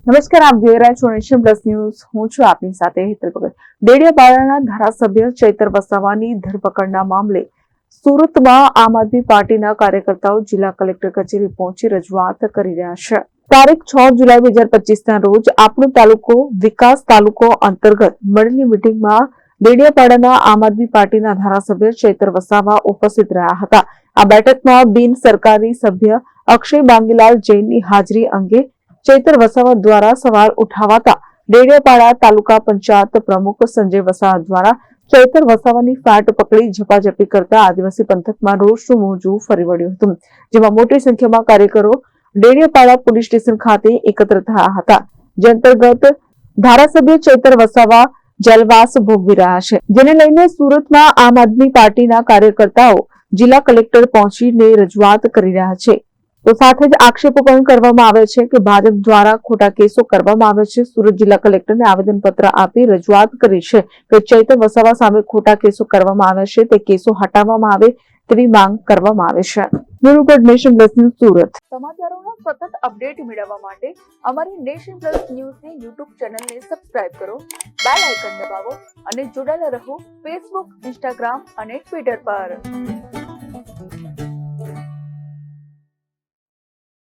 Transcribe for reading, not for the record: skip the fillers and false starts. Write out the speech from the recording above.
નમસ્કાર, આપ જોઈ રહ્યા છો નેશન પ્લસ ન્યૂઝ. હું છું આપની સાથે હેતલ ભગત. ડેડિયાપાડાના ધારાસભ્ય ચૈતર વસાવાની ધરપકડના મામલે સુરતમાં આમ આદમી પાર્ટીના કાર્યકર્તાઓ જિલ્લા કલેક્ટર કચેરી પહોંચી રજૂઆત કરી રહ્યા છે. તારીખ 6 જુલાઈ 2025ના રોજ આપણો તાલુકો વિકાસ તાલુકો અંતર્ગત મળેલી મિટિંગમાં ડેડિયાપાડાના આમ આદમી પાર્ટીના ધારાસભ્ય ચૈતર વસાવા ઉપસ્થિત રહ્યા હતા. આ બેઠકમાં બિન સરકારી સભ્ય અક્ષય બાંગીલાલ જૈનની હાજરી અંગે ચૈતર વસાવા દ્વારા સવાલ ઉઠાવાતા ડેડિયાપાડા તાલુકા પંચાયત પ્રમુખ સંજય વસાવા દ્વારા ચૈતર વસાવાની ફાટ પકડી ઝપાઝપી કરતા આદિવાસી પંથકમાં રોષનું મોજું ફરી વળ્યું હતું, જેમાં મોટી સંખ્યામાં કાર્યકરો ડેડિયાપાડા પોલીસ સ્ટેશન ખાતે એકત્ર થયા હતા. જે અંતર્ગત ધારાસભ્ય ચૈતર વસાવા જેલવાસ ભોગવી રહ્યા છે, જેને લઈને સુરતમાં આમ આદમી પાર્ટીના કાર્યકર્તાઓ જિલ્લા કલેક્ટર પહોંચીને રજૂઆત કરી રહ્યા છે. તો સાથે જ આક્ષેપો પણ કરવામાં આવે છે કે ભાજપ દ્વારા ખોટા કેસો કરવામાં આવે છે. સુરત જિલ્લા કલેક્ટરને આવેદનપત્ર આપી રજૂઆત કરી છે કે ચૈતર વસાવા સામે ખોટા કેસો કરવામાં આવે છે, તે કેસો હટાવવામાં આવે તેવી માંગ કરવામાં આવે છે. Bureau report, Nation Plus News, Surat. સમાચારોના સતત અપડેટ મેળવવા માટે અમારી નેશન પ્લસ ન્યૂઝની યુટ્યુબ ચેનલને સબસ્ક્રાઇબ કરો, બેલ આઇકન દબાવો અને જોડાયેલા રહો ફેસબુક, ઇન્સ્ટાગ્રામ અને ટ્વિટર પર.